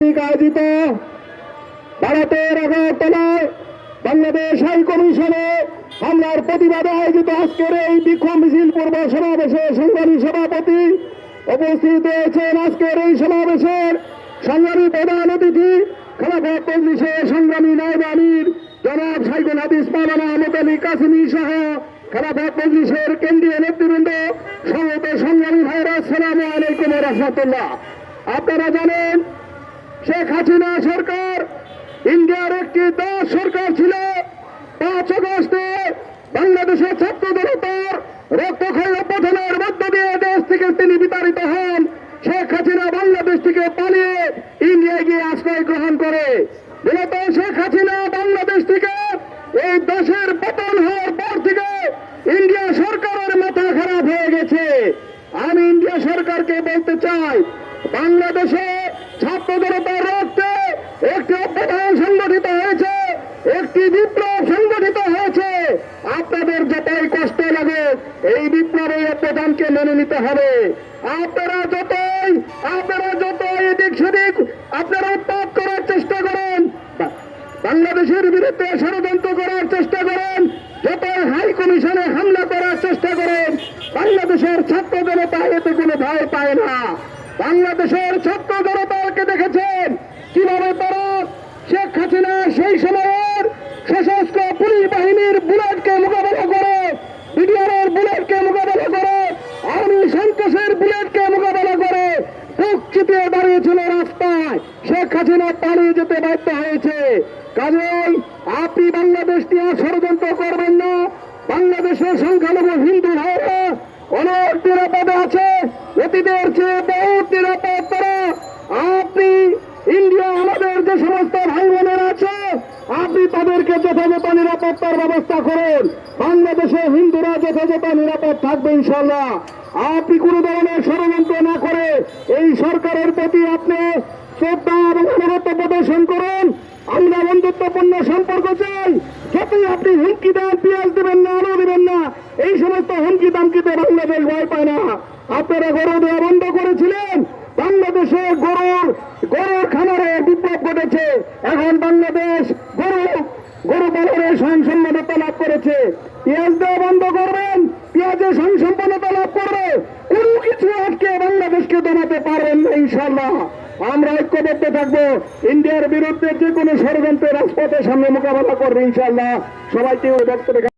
আয়োজিত ভারতের আগরতলায় বাংলাদেশ হাই কমিশনে হামলার প্রতিবাদে আয়োজিত আজকের এই বিক্ষোভ মিছিল পূর্ব সমাবেশে সংগ্রামী সভাপতি উপস্থিত হয়েছেন। আজকের এই সমাবেশের সংগ্রামী প্রধান অতিথি খেলাফত মজলিসের সংগ্রামী নায়েব আমির জনাব সাইকুল হাদিস মাওলানা আহমদ আলী কাসেমী সহ খেলাফত মজলিসের কেন্দ্রীয় নেতৃবৃন্দ সমবেত সংগ্রামী ভাইরা, আসসালামু আলাইকুম ওয়া রাহমাতুল্লাহ। আপনারা জানেন শেখ হাসিনা সরকার ইন্ডিয়ার একটি দাস সরকার ছিল। 5 আগস্টে বাংলাদেশের ছাত্র জনতার রক্তক্ষয়ী অভ্যুত্থানের মধ্য দিয়ে দেশ থেকে তিনি বিতাড়িত হন। শেখ হাসিনা বাংলাদেশ থেকে পালিয়ে ইন্ডিয়ায় গিয়ে আশ্রয় গ্রহণ করে। মূলত শেখ হাসিনা বাংলাদেশ থেকে এই দেশের পতন হওয়ার পর থেকে ইন্ডিয়া সরকারের মাথা খারাপ হয়ে গেছে। আমি ইন্ডিয়া সরকারকে বলতে চাই, বাংলাদেশে ছাত্র জনতার রক্তে একটি অভ্যুত্থান সংগঠিত হয়েছে, একটি বিপ্লব সংগঠিত হয়েছে। আপনাদের যতই কষ্ট লাগে এই বিপ্লবের অভ্যুত্থানকে মেনে নিতে হবে। আপনারা যতই এদিক সেদিক আপনারা উৎপাদ করার চেষ্টা করেন, বাংলাদেশের বিরুদ্ধে ষড়যন্ত্র করার চেষ্টা করেন, যতই হাই কমিশনে হামলা করার চেষ্টা করেন, বাংলাদেশের ছাত্র জনতা এতে কোনো ভয় পায় না। বাংলাদেশের ছাত্র জনতাকে দেখেছেন কিভাবে তারা শেখ হাসিনা সেই সময়ের সশস্ত্র পুলিশ বাহিনীর বুলেটকে মোকাবেলা করে, বিডিআরের বুলেটকে মোকাবেলা করে, আর্মি সন্ত্রাসের বুলেটকে মোকাবেলা করে বুক চিতিয়ে দাঁড়িয়েছিল রাস্তায়। শেখ হাসিনা পালিয়ে যেতে বাধ্য হয়েছে। কাজেই আপনি বাংলাদেশ নিয়ে ষড়যন্ত্র করবেন না। বাংলাদেশের সংখ্যালঘু হিন্দু ভাইরা অনেক নিরাপদে আছে, অতীতের চেয়ে বহুত নিরাপদ তারা। আপনি ইন্ডিয়া আমাদের যে সমস্ত ভাই বোনেরা আছে আপনি তাদেরকে যথাযথ নিরাপত্তার ব্যবস্থা করুন। বাংলাদেশে হিন্দুরা যথাযথ নিরাপদ থাকবে ইনশাল্লাহ। আপনি কোন ধরনের ষড়যন্ত্র না করে এই সরকারের প্রতি আপনি শ্রদ্ধা এবং আনুগত্য প্রদর্শন করুন। আমরা বন্ধুত্বপূর্ণ সম্পর্ক চাই। যতই আপনি হুমকি দেন, পেঁয়াজ দেবেন না, আলু দেবেন না, এই সমস্ত হুমকি দামকিতে বাংলাদেশ ভয় পায় না। আপনারা গরু দেওয়া বন্ধ করেছিলেন, বাংলাদেশে গরুর খামারে বিপ্লব ঘটেছে। এখন বাংলাদেশ গরু পালনের স্বয়ংসম্পন্নতা লাভ করেছে। পেঁয়াজ দেওয়া বন্ধ করবেন, পেঁয়াজের স্বয়ংসম্পন্নতা লাভ করবে। কোনো কিছু আজকে বাংলাদেশকে দমাতে পারবেন না ইনশাল্লাহ। আমরা ঐক্যবদ্ধ থাকবো। ইন্ডিয়ার বিরুদ্ধে যে কোনো ষড়যন্ত্রের রাজপথের সামনে মোকাবেলা করবে ইনশাল্লাহ। সবাইকে ব্যক্ত